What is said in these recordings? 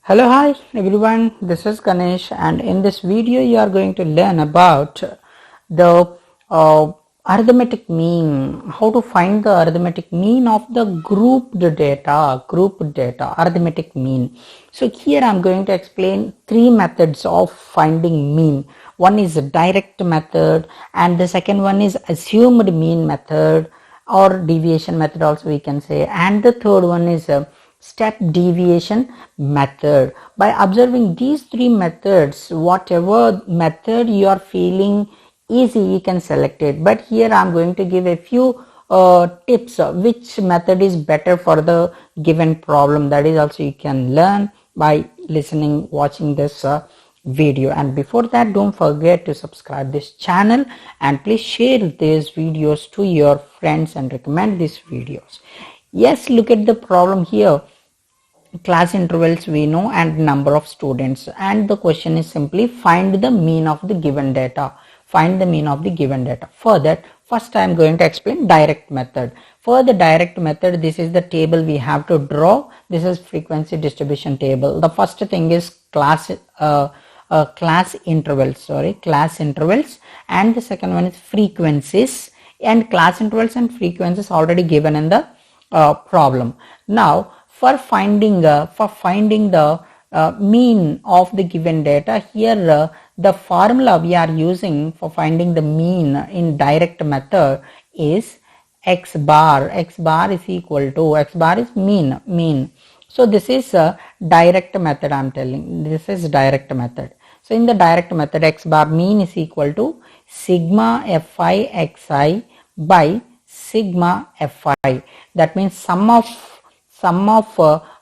Hello, hi everyone, this is Ganesh, and in this video you are going to learn about the arithmetic mean, how to find the arithmetic mean of the grouped data, arithmetic mean. So here I am going to explain three methods of finding mean. One is a direct method, and the second one is assumed mean method, or deviation method also we can say, and the third one is a step deviation method. By observing these three methods, whatever method you are feeling easy, you can select it. But here I am going to give a few tips which method is better for the given problem. That is also you can learn by watching this video. And before that, don't forget to subscribe this channel, and please share these videos to your friends and recommend these videos. Yes, look at the problem here. Class intervals we know and number of students, and the question is simply find the mean of the given data. Find the mean of the given data. For that, first I am going to explain direct method. For the direct method, this is the table we have to draw. This is frequency distribution table. The first thing is class intervals, and the second one is frequencies, and class intervals and frequencies already given in the problem. Now for finding the mean of the given data, here the formula we are using for finding the mean in direct method is x bar is equal to, x bar is mean. So this is a direct method. I'm telling, this is direct method. So in the direct method, x bar mean is equal to sigma fi xi by sigma fi. That means sum of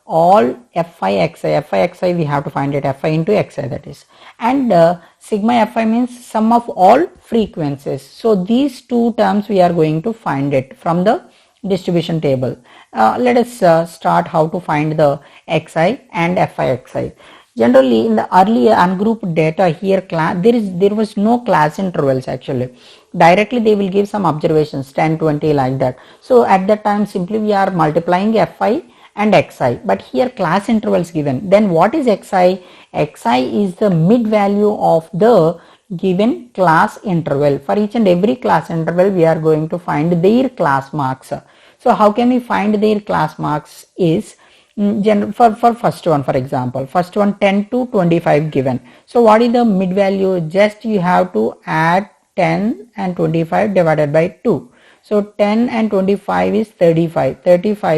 all fi xi we have to find it, fi into xi, that is, and sigma fi means sum of all frequencies. So these two terms we are going to find it from the distribution table. Let us start how to find the xi and fi xi. Generally in the earlier ungrouped data, here there was no class intervals. Actually directly they will give some observations 10, 20 like that. So at that time simply we are multiplying fi and xi, but here class intervals given. Then what is xi? Xi is the mid value of the given class interval. For each and every class interval we are going to find their class marks. So how can we find their class marks is, for first one, for example, first one 10 to 25 given. So what is the mid value? Just you have to add 10 and 25 divided by 2. So 10 and 25 is 35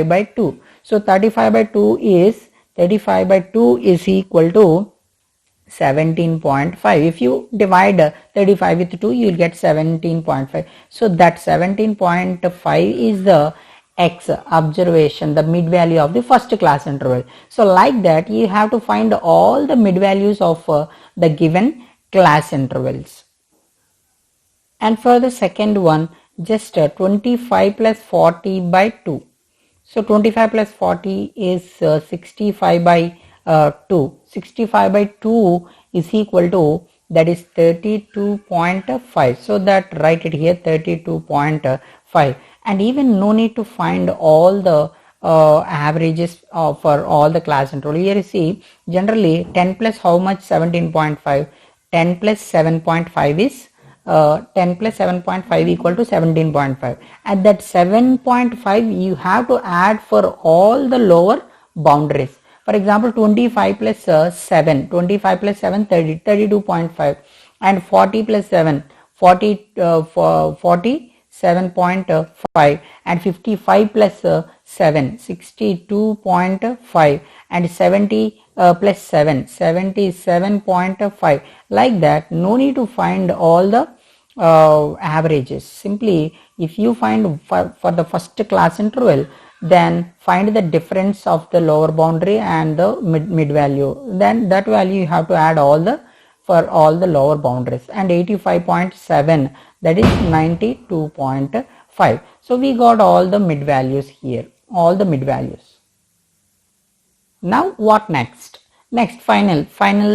by 2. So 35 by 2 is equal to 17.5. If you divide 35 with 2, you will get 17.5. So that 17.5 is the x observation, the mid value of the first class interval. So like that you have to find all the mid values of the given class intervals. And for the second one, just 25 plus 40 by 2. So 25 plus 40 is 65 by 2. 65 by 2 is equal to, that is 32.5. So that write it here, 32.5. And even no need to find all the averages for all the class interval. Here you see, generally 10 plus how much? 17.5. 10 plus 7.5 is 10 plus 7.5 equal to 17.5. At that 7.5 you have to add for all the lower boundaries. For example, 25 plus 7, 25 plus 7, 32.5, and 40 plus 7, 47.5, and 55 plus 7, 62.5, and 70 plus 7, 77.5. Like that, no need to find all the averages. Simply if you find for the first class interval, then find the difference of the lower boundary and the mid value. Then that value you have to add for all the lower boundaries, and 85.7, that is 92.5. So we got all the mid values here, all the mid values. Now what next? Next, final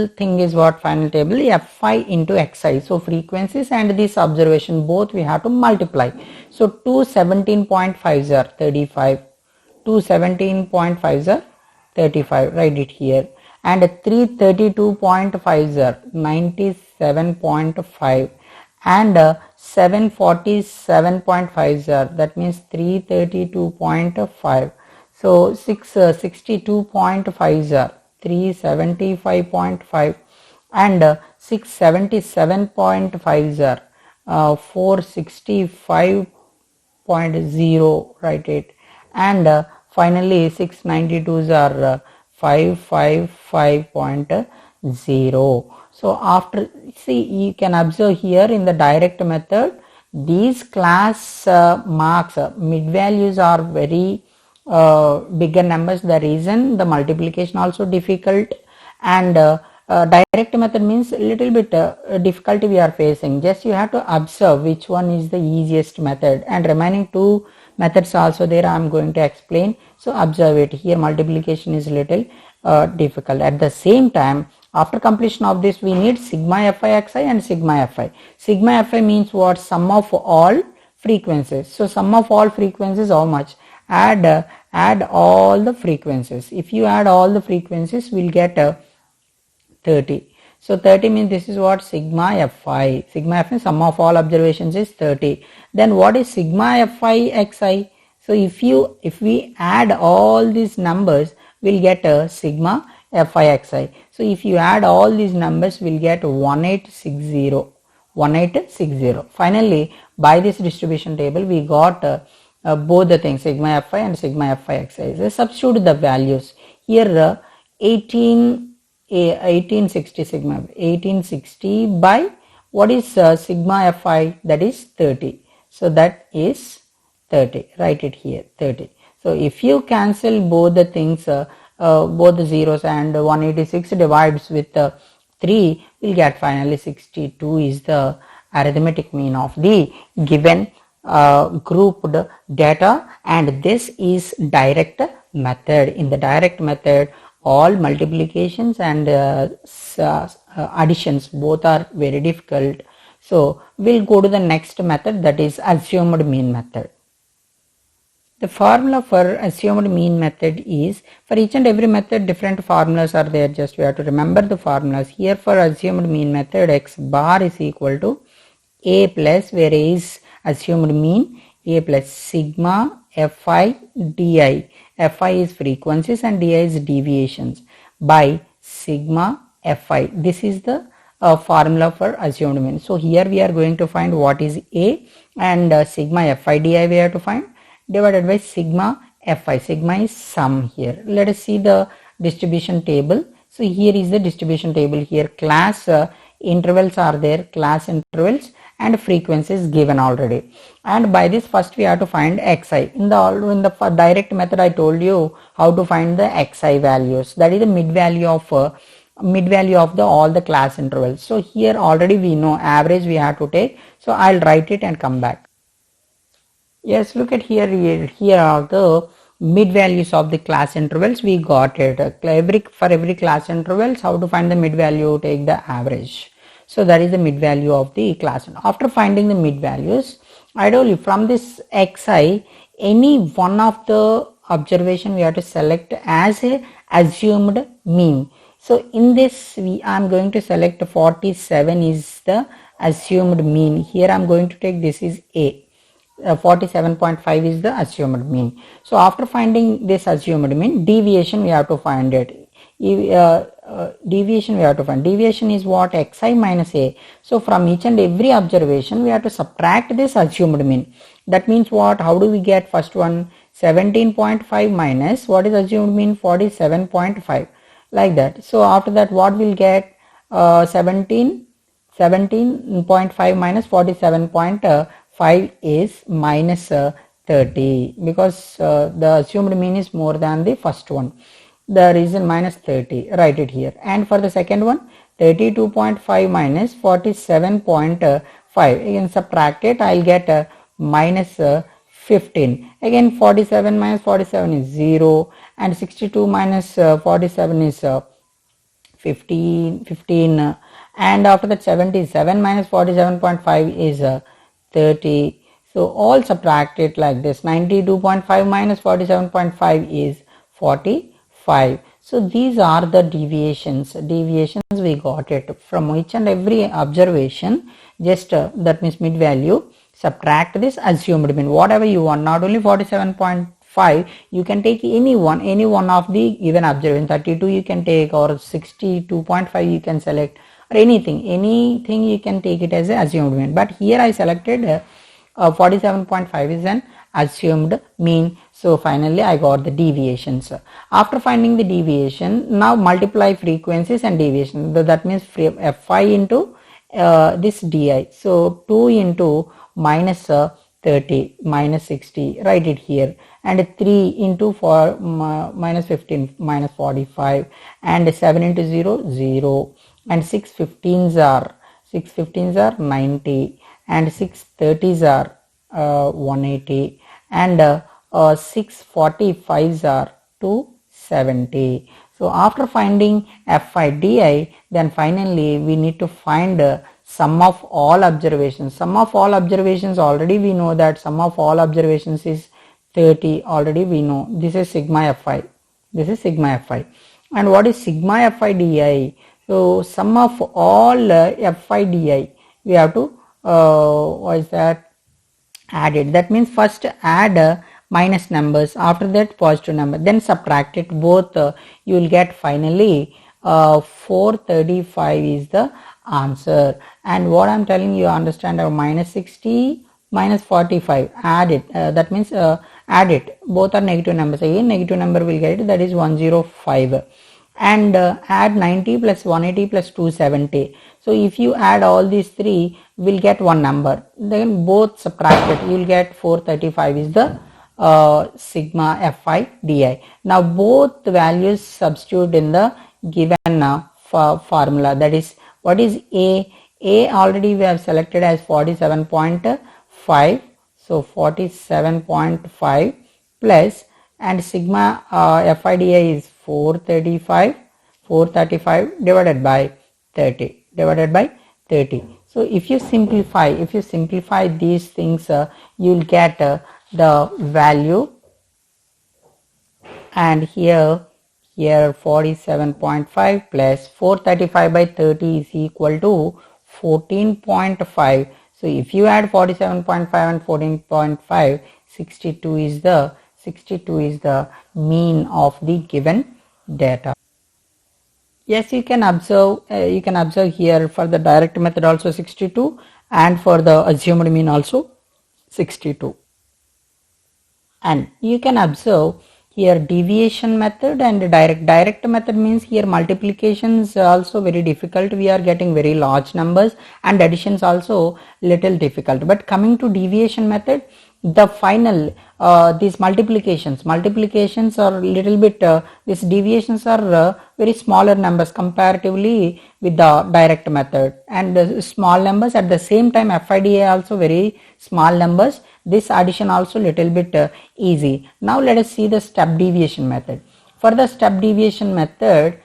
thing is what? Final table, fi into xi. So frequencies and this observation both we have to multiply. So 217.5 are 35, 217.5 are 35, write it here, and 332.50 97.5 and 747.50, that means 332.5. so 662.50 375.5 and 677.50 465.0, write it, and finally 692s are 555.0. so after, see, you can observe here in the direct method these class marks mid values are very bigger numbers. The reason the multiplication also difficult, and direct method means a little bit difficulty we are facing. Just you have to observe which one is the easiest method, and remaining two methods also there I am going to explain. So observe it. Here multiplication is little difficult. At the same time, after completion of this we need sigma fi xi and sigma fi. Sigma fi means what? Sum of all frequencies. So sum of all frequencies how much? Add all the frequencies. If you add all the frequencies, we'll get 30. So 30 means this is what? Sigma fi. Sigma fi, sum of all observations is 30. Then what is sigma fi xi? So if we add all these numbers, we'll get a sigma fi xi. So if you add all these numbers, we'll get 1860. 1860. Finally, by this distribution table, we got both the things, sigma fi and sigma fi xi. So substitute the values. Here 1860 sigma, 1860 by what is sigma fi? That is 30. So that is 30. Write it here, 30. So if you cancel both the things, both the zeros, and 186 divides with 3, we'll get finally 62 is the arithmetic mean of the given grouped data, and this is direct method. In the direct method, all multiplications and additions both are very difficult. So we'll go to the next method, that is assumed mean method. The formula for assumed mean method is, for each and every method different formulas are there, just we have to remember the formulas. Here for assumed mean method, x bar is equal to a plus, where a is assumed mean, a plus sigma fi di. Fi is frequencies and di is deviations, by sigma fi. This is the formula for assumed mean. So here we are going to find what is a, and sigma fi di we have to find, divided by sigma fi. Sigma is sum here. Let us see the distribution table. So here is the distribution table. Here class intervals are there, class intervals, and frequencies given already. And by this first we have to find xi. In the direct method I told you how to find the xi values. That is the mid value of the all the class intervals. So here already we know average we have to take. So I'll write it and come back. Yes, look at here. Here are the mid values of the class intervals. We got it. For every class intervals, how to find the mid value? Take the average. So that is the mid value of the class. After finding the mid values, I told you from this xi, any one of the observation we have to select as a assumed mean. So in this I am going to select 47 is the assumed mean. Here I am going to take this is a. 47.5 is the assumed mean. So after finding this assumed mean, deviation we have to find it. Deviation we have to find. Deviation is what? Xi minus a. So from each and every observation we have to subtract this assumed mean. That means what? How do we get first one? 17.5 minus what is assumed mean? 47.5, like that. So after that what we'll get? 17.5 minus 47.5 is minus 30, because the assumed mean is more than the first one. The reason minus 30, write it here. And for the second one, 32.5 minus 47.5, again subtract it, I'll get minus 15. Again 47 minus 47 is 0, and 62 minus 47 is 15, and after that 77 minus 47.5 is 30. So all subtract it like this. 92.5 minus 47.5 is 45. So these are the deviations we got it from each and every observation. Just that means mid value, subtract this assumed mean, whatever you want, not only 47.5, you can take any one of the given observation. 32 you can take, or 62.5 you can select, or anything you can take it as a assumed mean. But here I selected 47.5 is an assumed mean. So finally I got the deviations. After finding the deviation, now multiply frequencies and deviation. That means fi into this di. So 2 into minus 30 minus 60, write it here, and 3 into minus 15 minus 45, and 7 into 0 0, and 6 15s are 90, and 6 30s are 180, and 6 45s are 270. So after finding fi di, then finally we need to find sum of all observations. Sum of all observations, already we know that sum of all observations is 30, already we know. This is sigma fi, this is sigma fi. And what is sigma fi di? So sum of all fi di, we have to what is that, add it. That means first add minus numbers, after that positive number, then subtract it both. You will get finally 435 is the answer. And what I am telling you, understand, minus 60 minus 45, add it. That means add it, both are negative numbers. Again negative number will get it, that is 105. And add 90 plus 180 plus 270. So if you add all these three, will get one number, then both subtracted, you will get 435 is the sigma fi di. Now both values substitute in the given formula. That is, what is a already we have selected as 47.5, so 47.5 plus, and sigma fi di is 435 divided by 30. So if you simplify these things, you will get the value, and here 47.5 plus 435 by 30 is equal to 14.5. So if you add 47.5 and 14.5, 62 is the mean of the given data. Yes, you can observe here for the direct method also 62, and for the assumed mean also 62. And you can observe here deviation method and direct method means here multiplications also very difficult, we are getting very large numbers, and additions also little difficult. But coming to deviation method, the final these multiplications are little bit these deviations are very smaller numbers comparatively with the direct method, and small numbers at the same time. FIDA also very small numbers. This addition also little bit easy. Now let us see the step deviation method. For the step deviation method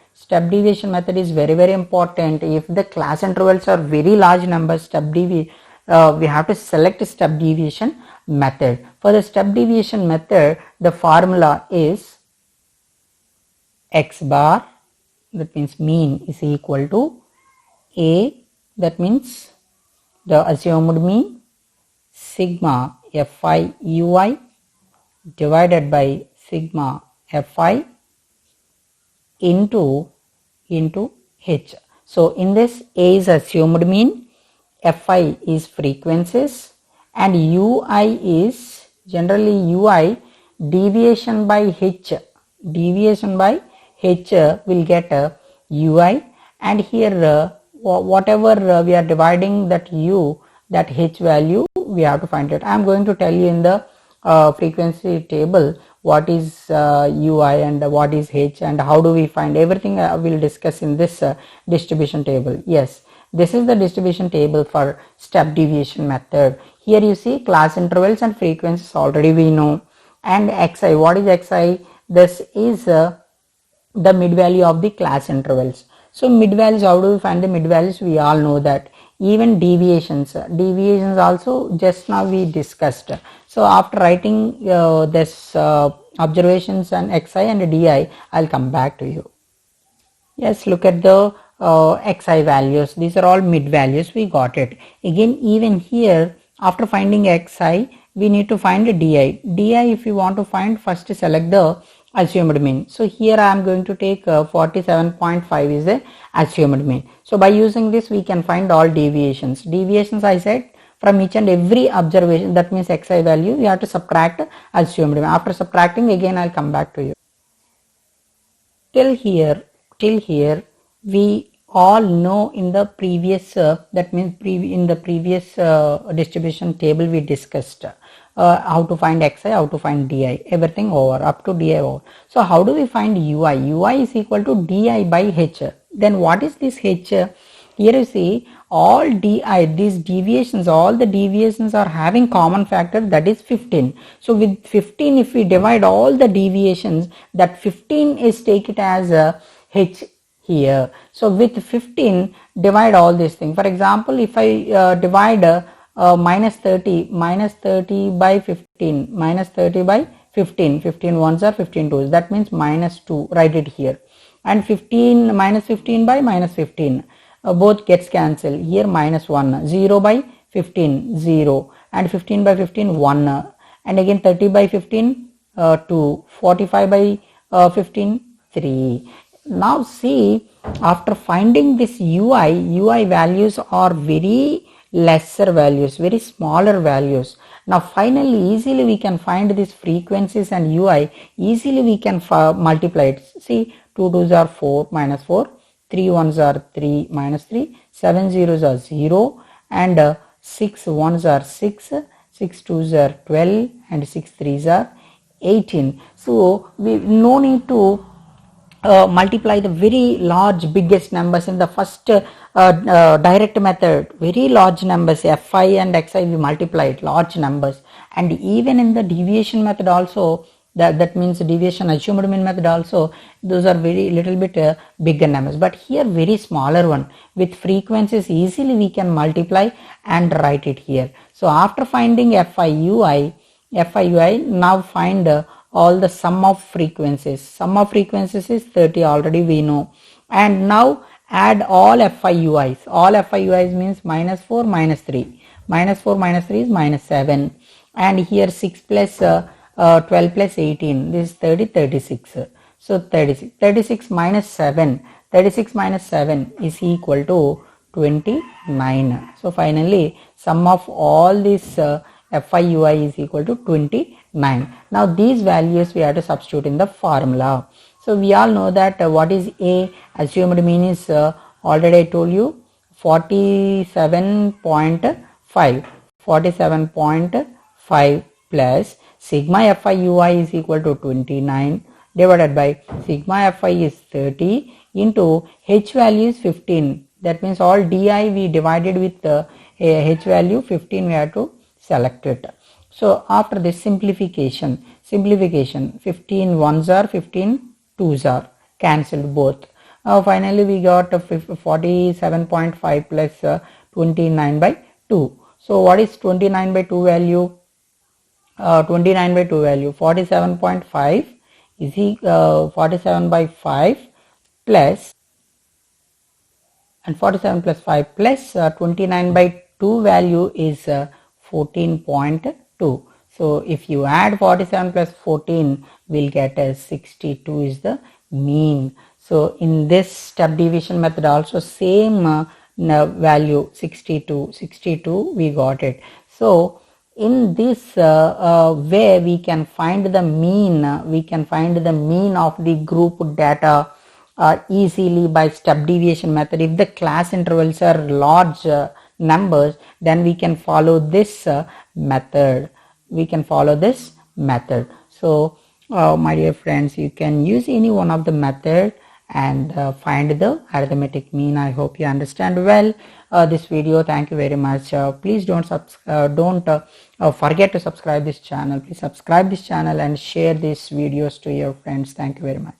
is very important. If the class intervals are very large numbers, we have to select step deviation method. For the step deviation method, the formula is x bar, that means mean, is equal to a, that means the assumed mean, sigma fi ui divided by sigma fi into h. So in this, a is assumed mean, fi is frequencies, and ui is generally deviation by h. Deviation by h will get ui, and here whatever we are dividing that that h value, we have to find it. I am going to tell you in the frequency table what is ui and what is h and how do we find. Everything I will discuss in this distribution table. Yes, this is the distribution table for step deviation method. Here you see class intervals and frequencies already we know, and xi. What is xi? This is the mid value of the class intervals. So mid values, how do we find the mid values? We all know that. Even deviations also just now we discussed. So after writing this observations and xi and di, I'll come back to you. Yes, look at the xi values. These are all mid values. We got it. Again, even here, after finding xi, we need to find di. Di, if you want to find, first select the assumed mean. So here I am going to take 47.5 is the assumed mean. So by using this, we can find all deviations. Deviations, I said, from each and every observation, that means xi value, you have to subtract assumed mean. After subtracting, again I'll come back to you. Till here we all know in the previous that means in the previous distribution table we discussed how to find xi, how to find di, everything over up to di over. So how do we find ui? Ui is equal to di by h. Then what is this h? Here you see all di, these deviations, all the deviations are having common factor, that is 15. So with 15, if we divide all the deviations, that 15 is take it as a h here. So with 15 divide all these things. For example, if I divide minus 30 by 15, minus 30 by 15, 15 ones are 15 twos, that means minus 2, write it here. And 15 minus 15 by minus 15, both gets cancelled. Here minus 1, 0 by 15, 0, and 15 by 15, 1, and again 30 by 15, 2, 45 by 15, 3. Now see, after finding this ui values are very lesser values, very smaller values. Now finally easily we can find these frequencies and ui, easily we can multiply it. See, 2 2s are 4 minus 4, 3 ones are 3 minus 3, 7 zeros are 0, and 6 ones are 6, 6 twos are 12, and 6 threes are 18. So we no need to multiply the very large biggest numbers in the first direct method. Very large numbers fi and xi we multiplied large numbers, and even in the deviation method also, that means deviation assumed mean method also, those are very little bit bigger numbers, but here very smaller one with frequencies easily we can multiply and write it here. So after finding FIUI, now find all the sum of frequencies. Sum of frequencies is 30, already we know, and now add all FIUIs. All FIUIs means minus 4 minus 3, minus 4 minus 3 is minus 7, and here 6 plus 12 plus 18, this is 30, 36. So 36 minus 7, 36 minus 7 is equal to 29. So finally sum of all these FIUI is equal to 29. Now these values we have to substitute in the formula. So we all know that what is A, assumed mean is already I told you 47.5, 47.5 plus sigma FIUI is equal to 29 divided by sigma FI is 30 into H value is 15. That means all DI we divided with H value 15, we have to select it. So after this simplification, 15 ones are 15 twos are cancelled both. Finally we got 47.5 plus 29 by 2. So what is 29 by 2 value? 29 by 2 value 47.5 is 47 by 5 plus, and 47 plus 5 plus 29 by 2 value is 14.2. So if you add 47 plus 14, we'll get a 62 is the mean. So in this step deviation method also same value 62 we got it. So in this way we can find the mean, of the group data easily by step deviation method. If the class intervals are large numbers, then we can follow this method. So my dear friends, you can use any one of the method and find the arithmetic mean. I hope you understand well this video. Thank you very much. Please don't forget to subscribe this channel. Please subscribe this channel and share these videos to your friends. Thank you very much.